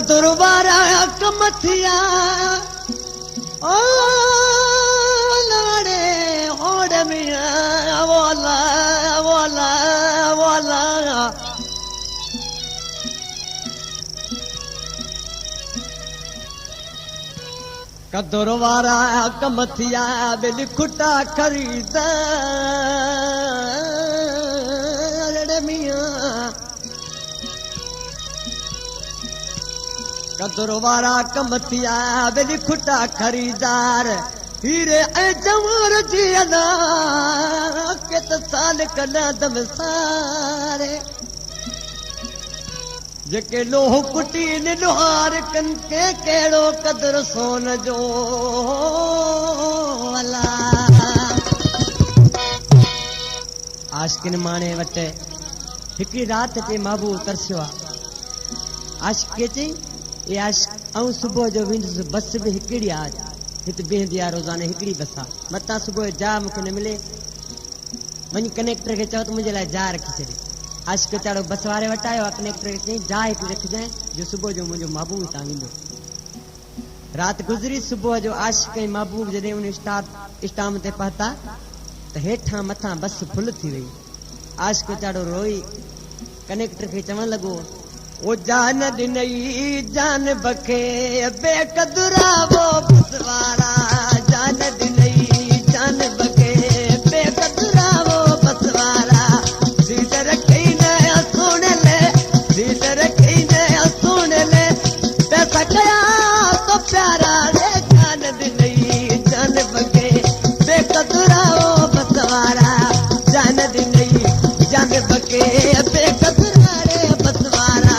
कतुरवारा कमथिया ओ लाड़े होड़ मिया बोला बोला बोला कतुरवारा कमथिया बिल खुटा खरीद मिया कदरवारा कमथिया बिल खुटा खरीदार हीरे ऐ जवार जी अदा केत साल कना दम सारे जेके लोह कुटी ने लोहार कन के केड़ो कदर सोन जो अला आशिकिन माने वटे हिकड़ी रात ते महबूब तरसियो आशिक चई ये आशिक ऐं सुबुह जो वेंदुसि बस बि हिकिड़ी आहे हिते बीहंदी आहे रोज़ाना हिकिड़ी बस आहे मतां सुबुह जो जा मूंखे न मिले वञी कनेक्टर खे चओ त मुंहिंजे लाइ जा रखी छॾे आशिक चाड़ो बस वारे वटि आयो आहे कनेक्टर खे चई जा हिकु रखजांइ जो सुबुह जो मुंहिंजो महबूब हितां वेंदो राति गुज़री सुबुह जो आशिक ऐं महबूब जॾहिं उन स्टाम ते पहुता त हेठां मथां बस फुल थी वई आशिक चाड़ो रोई कनेक्टर खे चवण लॻो ओ जान ॾिनई जान बखे बेक़दुरा वो बसवारा जान ॾिनई जान बखे बेक़दुरा वो बसवारा दीदर कई न सुन ले दीदर कई न सुन ले पैसा कया तो प्यारा रे जान ॾिनई जान बखे बेक़दुरा वो बसवारा जान ॾिनई जान बखे बेक़दुरा रे बसवारा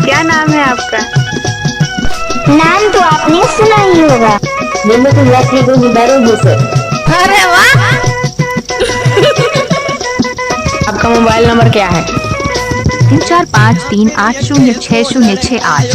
क्या नाम है आपका? नाम तो आपने सुना ही होगा। निम्मत यात्री को निबारो से। अरे वाह! आपका मोबाइल नंबर क्या है? 9453806068।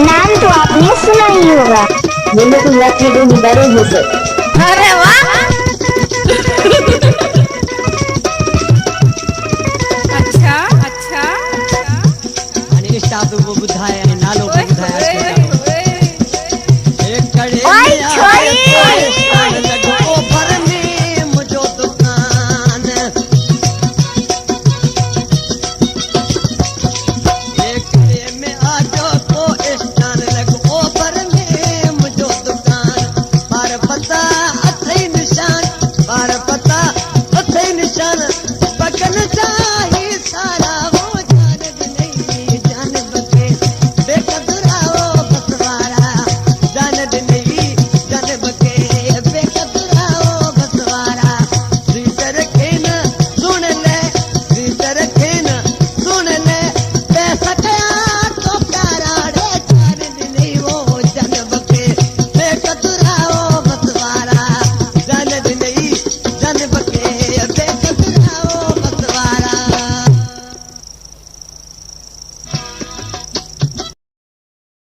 नाम तो आपने सुना ही होगा। निम्मत यात्री को निबारो से। अरे वाह! अच्छा अच्छा आणि स्टाफ को बुधाया नालो को बुधाया एक कड़े